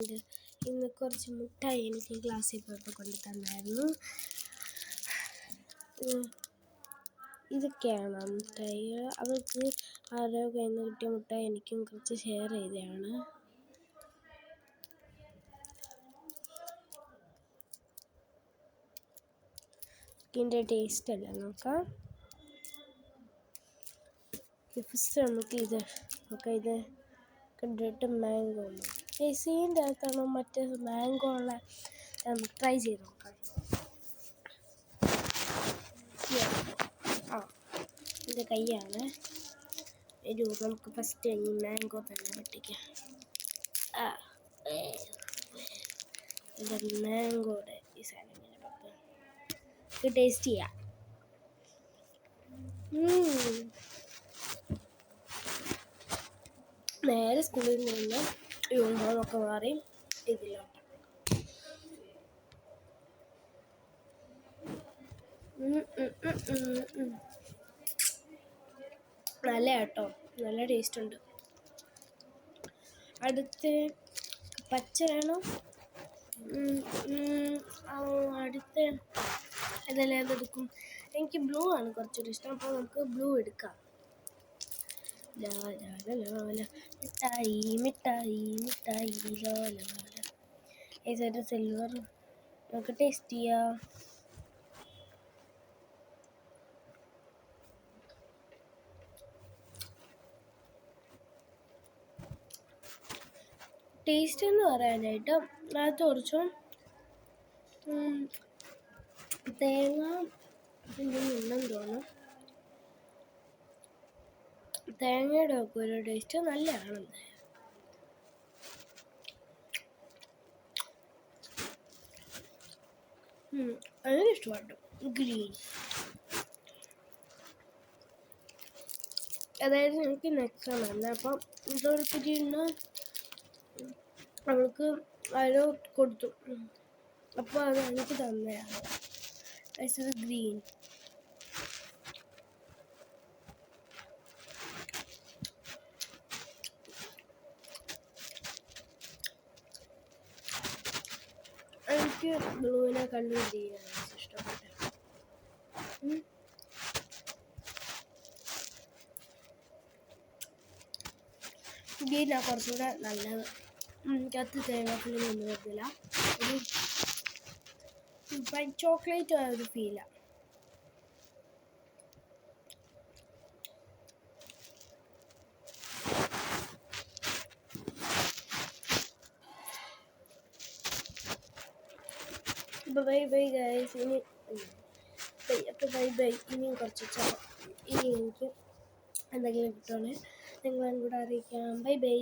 ഇന്ന് കുറച്ച് മുട്ടായി എനിക്ക് ക്ലാസ്സിൽ പോയപ്പോൾ കൊണ്ട് തന്നായിരുന്നു. ഇതൊക്കെയാണ് മുട്ടായി. അവർക്ക് ആരോ കയ്യിൽ നിന്ന് കിട്ടിയ മുട്ടായി എനിക്കും കുറച്ച് ഷെയർ ചെയ്തതാണ്. ഇതിൻ്റെ ടേസ്റ്റ് അല്ല നോക്കാം. ഫസ്റ്റ് നമുക്ക് ഇത് കണ്ടിട്ട് മാംഗോ ടേസ്റ്റിൻ്റെ അകത്താണോ മറ്റേ മാംഗോ ഉള്ള നമുക്ക് ട്രൈ ചെയ്ത് നോക്കാം. ഇത് കൈയാണ്. നമുക്ക് ഫസ്റ്റ് ഈ മാംഗോ തന്നെ പൊട്ടിക്കാം. ഇത് മാംഗോയുടെ ഈ സാധനം ഇങ്ങനെ പൊട്ടാം. ഇത് ടേസ്റ്റ് ചെയ്യാം. നേരെ സ്കൂളിൽ നിന്ന് യൂണിഫോമൊക്കെ മാറി ഇതിലോട്ട്. നല്ല കേട്ടോ, നല്ല ടേസ്റ്റ് ഉണ്ട്. അടുത്ത് പച്ച വേണോ? അടുത്ത് ഇതെല്ലാം ഏതെടുക്കും? എനിക്ക് ബ്ലൂ ആണ് കുറച്ചുകൂടി ഇഷ്ടം, അപ്പോൾ നമുക്ക് ബ്ലൂ എടുക്കാം. മിഠായി മിഠായി മിഠായി ഏതൊരു സിൽവർ നമുക്ക് ടേസ്റ്റ് ചെയ്യാം. ടേസ്റ്റ് എന്ന് പറയാനായിട്ട് അതിനകത്ത് കുറച്ചും തേങ്ങ ഉണ്ടെന്ന് തോന്നുന്നു. തേങ്ങയുടെ ഒക്കെ ഒരു ടേസ്റ്റ് നല്ലതാണ്. അതിന് ഇഷ്ടപ്പെട്ടു. ഗ്രീൻ അതായത് എനിക്ക് നെക്സ്റ്റ് ആണ്. അപ്പം ഇതൊരു ഗ്രീന് അവൾക്ക് ആരോ കൊടുത്തു, അപ്പോൾ അത് എനിക്ക് തന്നെയാണ്. ഇത് ഗ്രീൻ. എനിക്ക് ബ്ലൂവിനെ കണ്ടു ഗ്രീനാണ് ഇഷ്ടപ്പെട്ടത്. ഗ്രീനാണ് കുറച്ചുകൂടെ നല്ലത്. കത്ത് തേങ്ങാപ്പിള്ളി ഒന്നും വരുന്നില്ല. ഒരു വൈറ്റ് ചോക്ലേറ്റ് ആ ഒരു ഫീലാണ്. അപ്പോൾ ബൈ ഗൈസ്. ബൈ. ഇനിയും കുറച്ച് ഇനി എനിക്ക് എന്തെങ്കിലും കിട്ടുവാണെങ്കിൽ നിങ്ങളെ കൂടെ അറിയിക്കാം. ബൈ.